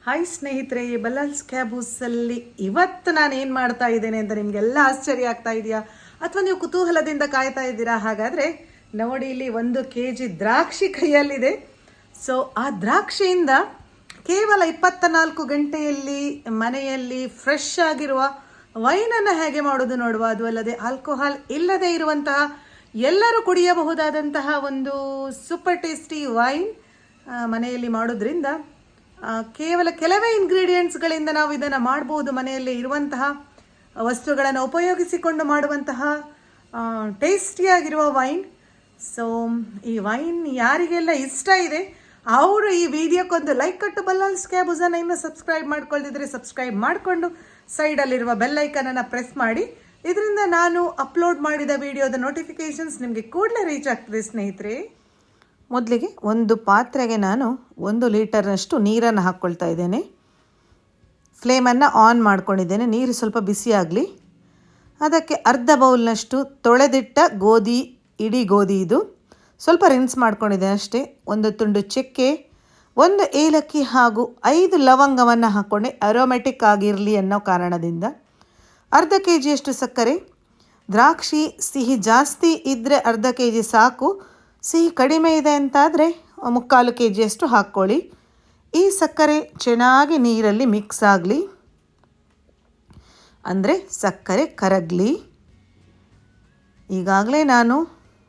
Hi ಸ್ನೇಹಿತರೆ, ಬಲ್ಲಾಲ್ಸ್ ಕ್ಯಾಬೂಸಲ್ಲಿ ಇವತ್ತು ನಾನು ಏನು ಮಾಡ್ತಾ ಇದ್ದೇನೆ ಅಂತ ನಿಮಗೆಲ್ಲ ಆಶ್ಚರ್ಯ ಆಗ್ತಾ ಇದೆಯಾ ಅಥವಾ ನೀವು ಕುತೂಹಲದಿಂದ ಕಾಯ್ತಾ ಇದ್ದೀರಾ? ಹಾಗಾದರೆ ನೋಡಿ, ಇಲ್ಲಿ 1 kg ದ್ರಾಕ್ಷಿ ಕೈಯಲ್ಲಿದೆ. ಸೊ ಆ ದ್ರಾಕ್ಷಿಯಿಂದ ಕೇವಲ 24 ಗಂಟೆಯಲ್ಲಿ ಮನೆಯಲ್ಲಿ ಫ್ರೆಶ್ ಆಗಿರುವ ವೈನನ್ನು ಹೇಗೆ ಮಾಡೋದು ನೋಡುವ. ಅದು ಅಲ್ಲದೆ ಆಲ್ಕೋಹಾಲ್ ಇಲ್ಲದೆ ಇರುವಂತಹ ಎಲ್ಲರೂ ಕುಡಿಯಬಹುದಾದಂತಹ ಒಂದು ಸೂಪರ್ ಟೇಸ್ಟಿ ವೈನ್ ಮನೆಯಲ್ಲಿ ಮಾಡೋದ್ರಿಂದ ಕೇವಲ ಕೆಲವೇ ಇಂಗ್ರೀಡಿಯೆಂಟ್ಸ್ಗಳಿಂದ ನಾವು ಇದನ್ನು ಮಾಡ್ಬೋದು. ಮನೆಯಲ್ಲಿ ಇರುವಂತಹ ವಸ್ತುಗಳನ್ನು ಉಪಯೋಗಿಸಿಕೊಂಡು ಮಾಡುವಂತಹ ಟೇಸ್ಟಿಯಾಗಿರುವ ವೈನ್. ಸೊ ಈ ವೈನ್ ಯಾರಿಗೆಲ್ಲ ಇಷ್ಟ ಇದೆ ಅವರು ಈ ವಿಡಿಯೋಕ್ಕೊಂದು ಲೈಕ್ ಕೊಟ್ಟು ಬಲ್ಲಾಲ್ಸ್ ಕ್ಯಾಬೂಸನ್ನು ಇನ್ನೂ ಸಬ್ಸ್ಕ್ರೈಬ್ ಮಾಡ್ಕೊಳ್ದಿದ್ರೆ ಸಬ್ಸ್ಕ್ರೈಬ್ ಮಾಡಿಕೊಂಡು ಸೈಡಲ್ಲಿರುವ ಬೆಲ್ಲೈಕನನ್ನು ಪ್ರೆಸ್ ಮಾಡಿ. ಇದರಿಂದ ನಾನು ಅಪ್ಲೋಡ್ ಮಾಡಿದ ವಿಡಿಯೋದ ನೋಟಿಫಿಕೇಷನ್ಸ್ ನಿಮಗೆ ಕೂಡಲೇ ರೀಚ್ ಆಗ್ತದೆ ಸ್ನೇಹಿತರೆ. ಮೊದಲಿಗೆ ಒಂದು ಪಾತ್ರೆಗೆ ನಾನು 1 ಲೀಟರ್ನಷ್ಟು ನೀರನ್ನು ಹಾಕ್ಕೊಳ್ತಾ ಇದ್ದೇನೆ. ಫ್ಲೇಮನ್ನು ಆನ್ ಮಾಡ್ಕೊಂಡಿದ್ದೇನೆ. ನೀರು ಸ್ವಲ್ಪ ಬಿಸಿಯಾಗಲಿ. ಅದಕ್ಕೆ ಅರ್ಧ ಬೌಲ್ನಷ್ಟು ತೊಳೆದಿಟ್ಟ ಇಡೀ ಗೋಧಿ, ಇದು ಸ್ವಲ್ಪ ರಿನ್ಸ್ ಮಾಡ್ಕೊಂಡಿದ್ದೇನೆ ಅಷ್ಟೇ. 1 ತುಂಡು ಚಕ್ಕೆ, 1 ಏಲಕ್ಕಿ ಹಾಗೂ 5 ಲವಂಗವನ್ನು ಹಾಕ್ಕೊಂಡೆ ಅರೋಮೆಟಿಕ್ ಆಗಿರಲಿ ಅನ್ನೋ ಕಾರಣದಿಂದ. ಅರ್ಧ kg ಸಕ್ಕರೆ. ದ್ರಾಕ್ಷಿ ಸಿಹಿ ಜಾಸ್ತಿ ಇದ್ದರೆ ಅರ್ಧ kg ಸಾಕು, ಸಿಹಿ ಕಡಿಮೆ ಇದೆ ಅಂತಾದರೆ 3/4 kg ಹಾಕ್ಕೊಳ್ಳಿ. ಈ ಸಕ್ಕರೆ ಚೆನ್ನಾಗಿ ನೀರಲ್ಲಿ ಮಿಕ್ಸ್ ಆಗಲಿ, ಅಂದರೆ ಸಕ್ಕರೆ ಕರಗಲಿ. ಈಗಾಗಲೇ ನಾನು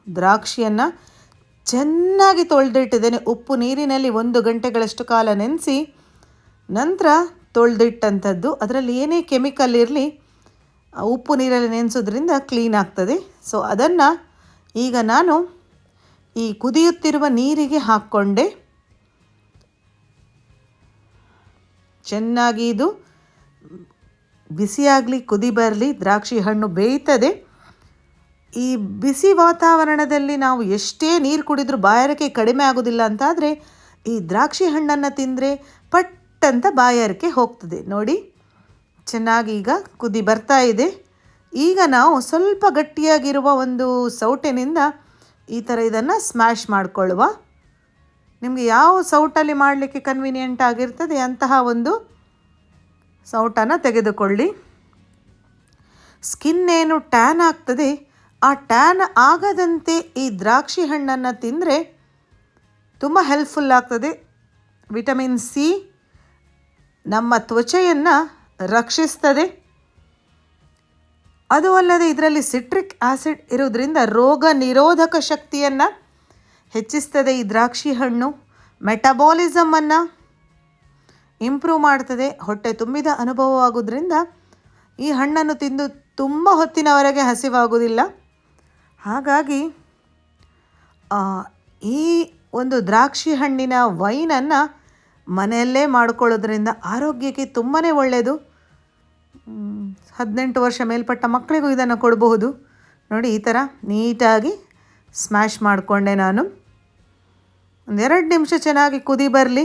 ದ್ರಾಕ್ಷಿಯನ್ನು ಚೆನ್ನಾಗಿ ತೊಳೆದಿಟ್ಟಿದ್ದೇನೆ. ಉಪ್ಪು ನೀರಿನಲ್ಲಿ 1 ಗಂಟೆಗಳಷ್ಟು ಕಾಲ ನೆನೆಸಿ ನಂತರ ತೊಳೆದಿಟ್ಟಂಥದ್ದು. ಅದರಲ್ಲಿ ಏನೇ ಕೆಮಿಕಲ್ ಇರಲಿ ಉಪ್ಪು ನೀರಲ್ಲಿ ನೆನೆಸೋದ್ರಿಂದ ಕ್ಲೀನ್ ಆಗ್ತದೆ. ಸೊ ಅದನ್ನು ಈಗ ನಾನು ಈ ಕುದಿಯುತ್ತಿರುವ ನೀರಿಗೆ ಹಾಕ್ಕೊಂಡೆ. ಚೆನ್ನಾಗಿ ಇದು ಬಿಸಿಯಾಗಲಿ, ಕುದಿ ಬರಲಿ, ದ್ರಾಕ್ಷಿ ಹಣ್ಣು ಬೇಯ್ತದೆ. ಈ ಬಿಸಿ ವಾತಾವರಣದಲ್ಲಿ ನಾವು ಎಷ್ಟೇ ನೀರು ಕುಡಿದ್ರೂ ಬಾಯಾರಿಕೆ ಕಡಿಮೆ ಆಗೋದಿಲ್ಲ ಅಂತಾದರೆ ಈ ದ್ರಾಕ್ಷಿ ಹಣ್ಣನ್ನು ತಿಂದರೆ ಪಟ್ಟಂತ ಬಾಯಾರಿಕೆ ಹೋಗ್ತದೆ. ನೋಡಿ, ಚೆನ್ನಾಗಿ ಈಗ ಕುದಿ ಬರ್ತಾ ಇದೆ. ಈಗ ನಾವು ಸ್ವಲ್ಪ ಗಟ್ಟಿಯಾಗಿರುವ ಒಂದು ಸೌಟಿನಿಂದ ಈ ಥರ ಇದನ್ನು ಸ್ಮ್ಯಾಶ್ ಮಾಡಿಕೊಳ್ಳುವ. ನಿಮಗೆ ಯಾವ ಸೌಟಲ್ಲಿ ಮಾಡಲಿಕ್ಕೆ ಕನ್ವೀನಿಯೆಂಟ್ ಆಗಿರ್ತದೆ ಅಂತಹ ಒಂದು ಸೌಟನ್ನು ತೆಗೆದುಕೊಳ್ಳಿ. ಸ್ಕಿನ್ ಏನು ಟ್ಯಾನ್ ಆಗ್ತದೆ, ಆ ಟ್ಯಾನ್ ಆಗದಂತೆ ಈ ದ್ರಾಕ್ಷಿ ಹಣ್ಣನ್ನು ತಿಂದರೆ ತುಂಬ ಹೆಲ್ಪ್ಫುಲ್ ಆಗ್ತದೆ. ವಿಟಮಿನ್ ಸಿ ನಮ್ಮ ತ್ವಚೆಯನ್ನು ರಕ್ಷಿಸ್ತದೆ. ಅದು ಅಲ್ಲದೆ ಇದರಲ್ಲಿ ಸಿಟ್ರಿಕ್ ಆ್ಯಸಿಡ್ ಇರೋದ್ರಿಂದ ರೋಗ ನಿರೋಧಕ ಶಕ್ತಿಯನ್ನು ಹೆಚ್ಚಿಸ್ತದೆ. ಈ ದ್ರಾಕ್ಷಿ ಹಣ್ಣು ಮೆಟಬಾಲಿಸಮನ್ನು ಇಂಪ್ರೂವ್ ಮಾಡ್ತದೆ. ಹೊಟ್ಟೆ ತುಂಬಿದ ಅನುಭವವಾಗೋದ್ರಿಂದ ಈ ಹಣ್ಣನ್ನು ತಿಂದು ತುಂಬ ಹೊತ್ತಿನವರೆಗೆ ಹಸಿವಾಗುವುದಿಲ್ಲ. ಹಾಗಾಗಿ ಈ ಒಂದು ದ್ರಾಕ್ಷಿ ಹಣ್ಣಿನ ವೈನನ್ನು ಮನೆಯಲ್ಲೇ ಮಾಡಿಕೊಳ್ಳೋದ್ರಿಂದ ಆರೋಗ್ಯಕ್ಕೆ ತುಂಬಾ ಒಳ್ಳೆಯದು. 18 ವರ್ಷ ಮೇಲ್ಪಟ್ಟ ಮಕ್ಕಳಿಗೂ ಇದನ್ನು ಕೊಡಬಹುದು. ನೋಡಿ, ಈ ಥರ ನೀಟಾಗಿ ಸ್ಮ್ಯಾಶ್ ಮಾಡಿಕೊಂಡೆ ನಾನು. 2 ನಿಮಿಷ ಚೆನ್ನಾಗಿ ಕುದಿ ಬರಲಿ.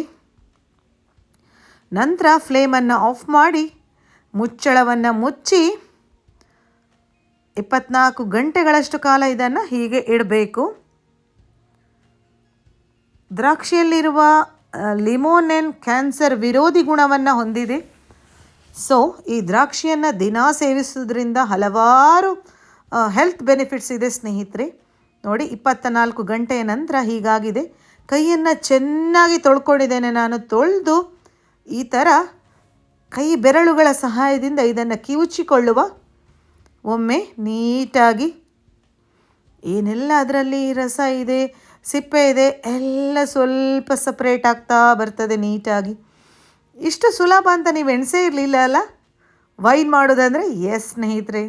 ನಂತರ ಫ್ಲೇಮನ್ನು ಆಫ್ ಮಾಡಿ ಮುಚ್ಚಳವನ್ನು ಮುಚ್ಚಿ 24 ಗಂಟೆಗಳಷ್ಟು ಕಾಲ ಇದನ್ನು ಹೀಗೆ ಇಡಬೇಕು. ದ್ರಾಕ್ಷಿಯಲ್ಲಿರುವ ಲಿಮೋನೆನ್ ಕ್ಯಾನ್ಸರ್ ವಿರೋಧಿ ಗುಣವನ್ನು ಹೊಂದಿದೆ. ಸೊ ಈ ದ್ರಾಕ್ಷಿಯನ್ನು ದಿನಾ ಸೇವಿಸೋದ್ರಿಂದ ಹಲವಾರು ಹೆಲ್ತ್ ಬೆನಿಫಿಟ್ಸ್ ಇದೆ ಸ್ನೇಹಿತರೆ. ನೋಡಿ, 24 ಗಂಟೆಯ ನಂತರ ಹೀಗಾಗಿದೆ. ಕೈಯನ್ನು ಚೆನ್ನಾಗಿ ತೊಳ್ಕೊಂಡಿದ್ದೇನೆ ನಾನು. ತೊಳೆದು ಈ ಥರ ಕೈ ಬೆರಳುಗಳ ಸಹಾಯದಿಂದ ಇದನ್ನು ಕಿವುಚಿಕೊಳ್ಳುವ. ಒಮ್ಮೆ ನೀಟಾಗಿ ಏನೆಲ್ಲ ಅದರಲ್ಲಿ ರಸ ಇದೆ, ಸಿಪ್ಪೆ ಇದೆ, ಎಲ್ಲ ಸ್ವಲ್ಪ ಸಪ್ರೇಟ್ ಆಗ್ತಾ ಬರ್ತದೆ ನೀಟಾಗಿ. ಇಷ್ಟು ಸುಲಭ ಅಂತ ನೀವು ಎಣಿಸೇ ಇರಲಿಲ್ಲ ಅಲ್ಲ ವೈನ್ ಮಾಡೋದಂದರೆ? ಎಸ್ ಸ್ನೇಹಿತರೆ,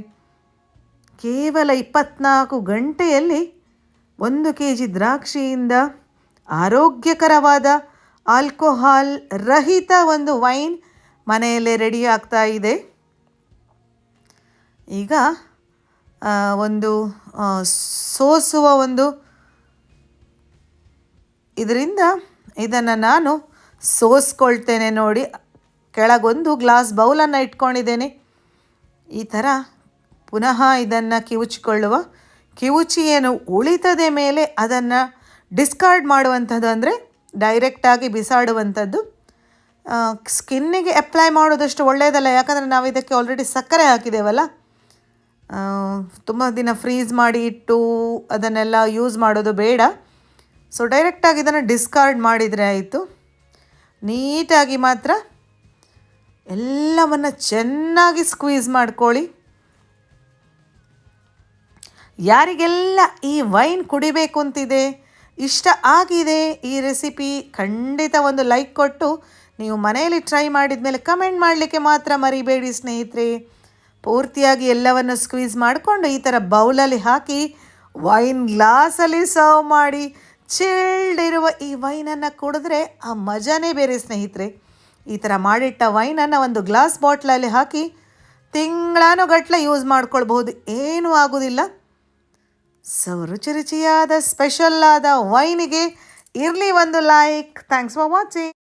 ಕೇವಲ 24 ಗಂಟೆಯಲ್ಲಿ 1 kg ದ್ರಾಕ್ಷಿಯಿಂದ ಆರೋಗ್ಯಕರವಾದ ಆಲ್ಕೋಹಾಲ್ ರಹಿತ ಒಂದು ವೈನ್ ಮನೆಯಲ್ಲೇ ರೆಡಿ ಆಗ್ತಾ ಇದೆ. ಈಗ ಒಂದು ಸೋಸುವ ಒಂದು ಇದರಿಂದ ಇದನ್ನು ನಾನು ಸೋಸ್ಕೊಳ್ತೇನೆ. ನೋಡಿ, ಕೆಳಗೊಂದು ಗ್ಲಾಸ್ ಬೌಲನ್ನು ಇಟ್ಕೊಂಡಿದ್ದೇನೆ. ಈ ಥರ ಪುನಃ ಇದನ್ನು ಕಿವುಚಿಕೊಳ್ಳುವ. ಕಿವುಚಿ ಏನು ಉಳಿತದೆ ಮೇಲೆ ಅದನ್ನು ಡಿಸ್ಕಾರ್ಡ್ ಮಾಡುವಂಥದ್ದು, ಅಂದರೆ ಡೈರೆಕ್ಟಾಗಿ ಬಿಸಾಡುವಂಥದ್ದು. ಸ್ಕಿನ್ನಿಗೆ ಅಪ್ಲೈ ಮಾಡೋದಷ್ಟು ಒಳ್ಳೆಯದಲ್ಲ, ಯಾಕಂದರೆ ನಾವು ಇದಕ್ಕೆ ಆಲ್ರೆಡಿ ಸಕ್ಕರೆ ಹಾಕಿದ್ದೇವಲ್ಲ. ತುಂಬ ದಿನ ಫ್ರೀಸ್ ಮಾಡಿ ಇಟ್ಟು ಅದನ್ನೆಲ್ಲ ಯೂಸ್ ಮಾಡೋದು ಬೇಡ. ಸೊ ಡೈರೆಕ್ಟಾಗಿ ಇದನ್ನು ಡಿಸ್ಕಾರ್ಡ್ ಮಾಡಿದರೆ ಆಯಿತು. ನೀಟಾಗಿ ಮಾತ್ರ ಎಲ್ಲವನ್ನು ಚೆನ್ನಾಗಿ ಸ್ಕ್ವೀಸ್ ಮಾಡ್ಕೊಳ್ಳಿ. ಯಾರಿಗೆಲ್ಲ ಈ ವೈನ್ ಕುಡಿಬೇಕು ಅಂತಿದೆ, ಇಷ್ಟ ಆಗಿದೆ ಈ ರೆಸಿಪಿ, ಖಂಡಿತ ಒಂದು ಲೈಕ್ ಕೊಟ್ಟು ನೀವು ಮನೆಯಲ್ಲಿ ಟ್ರೈ ಮಾಡಿದ ಮೇಲೆ ಕಮೆಂಟ್ ಮಾಡಲಿಕ್ಕೆ ಮಾತ್ರ ಮರಿಬೇಡಿ ಸ್ನೇಹಿತರೆ. ಪೂರ್ತಿಯಾಗಿ ಎಲ್ಲವನ್ನು ಸ್ಕ್ವೀಸ್ ಮಾಡಿಕೊಂಡು ಈ ಥರ ಬೌಲಲ್ಲಿ ಹಾಕಿ ವೈನ್ ಗ್ಲಾಸಲ್ಲಿ ಸರ್ವ್ ಮಾಡಿ ಚಿಲ್ಡ್ ಇರುವ ಈ ವೈನನ್ನು ಕುಡಿದ್ರೆ ಆ ಮಜಾನೇ ಬೇರೆ ಸ್ನೇಹಿತರೆ. ಈ ಥರ ಮಾಡಿಟ್ಟ ವೈನನ್ನು ಒಂದು ಗ್ಲಾಸ್ ಬಾಟ್ಲಲ್ಲಿ ಹಾಕಿ ತಿಂಗಳಾನುಗಟ್ಟಲೆ ಯೂಸ್ ಮಾಡ್ಕೊಳ್ಬಹುದು, ಏನೂ ಆಗೋದಿಲ್ಲ. ಸೊ ರುಚಿಯಾದ ಸ್ಪೆಷಲ್ ಆದ ವೈನಿಗೆ ಇರಲಿ ಒಂದು ಲೈಕ್. Thanks for watching.